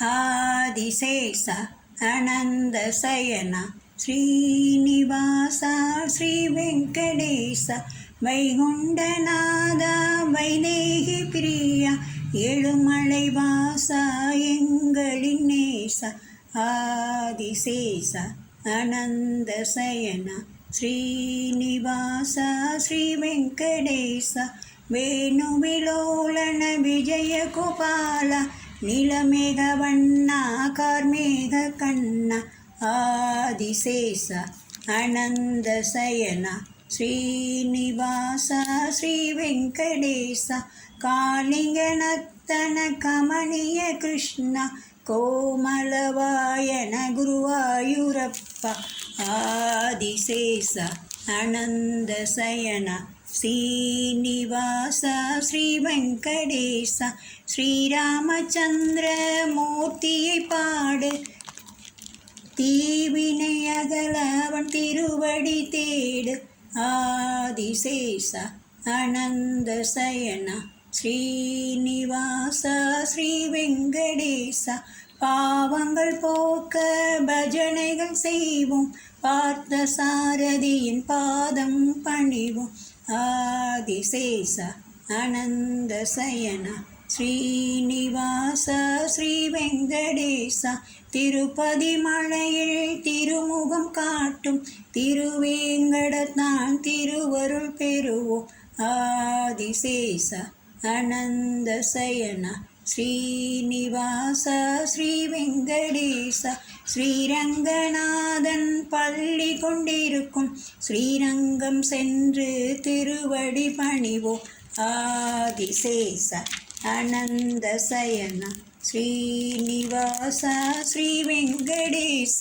ஆதிசேஷ அனந்த சயன ஸ்ரீனிவாசா ஸ்ரீ வெங்கடேச வைகுண்டநாதா வைதேகி பிரியா ஏழுமலை வாசா எங்களின் நேச ஆதிசேஷ அனந்த சயன ஸ்ரீனிவாசா ஸ்ரீ வெங்கடேச வேணுவிலோலன விஜய கோபால நீலமேகவண்ணா கார்மேக கண்ணா ஆதிசேஷ அனந்த சயன ஸ்ரீனிவாசா ஸ்ரீ வெங்கடேச காளிங்கநத்தன கமனிய கிருஷ்ணா கோமலவாயன குருவாயூரப்பா ஆதிசேஷ அனந்த சயன ஸ்ரீனிவாச ஸ்ரீ வெங்கடேச ஸ்ரீராமச்சந்திர மூர்த்தியை பாடு தீவினை அகலவன் திருவடி தேடு ஆதிசேஷ அனந்த சயன ஸ்ரீனிவாச ஸ்ரீ வெங்கடேச பாவங்கள் போக்க பஜனைகள் செய்வோம் பார்த்த சாரதியின் பாதம் பணிவோம் ஆதிசேஷ அனந்த சயன ஸ்ரீனிவாச ஸ்ரீ வெங்கடேச திருப்பதி மலையில் திருமுகம் காட்டும் திருவேங்கடத்தான் திருவருள் பெறுவோம் ஆதிசேஷ அனந்த சயன ஸ்ரீனிவாச ஸ்ரீ வெங்கடேச ஸ்ரீரங்கநாதன் பள்ளி கொண்டிருக்கும் ஸ்ரீரங்கம் சென்று திருவடி பணிவோம் ஆதிசேஷ அனந்த சயன ஸ்ரீனிவாச ஸ்ரீ வெங்கடேச.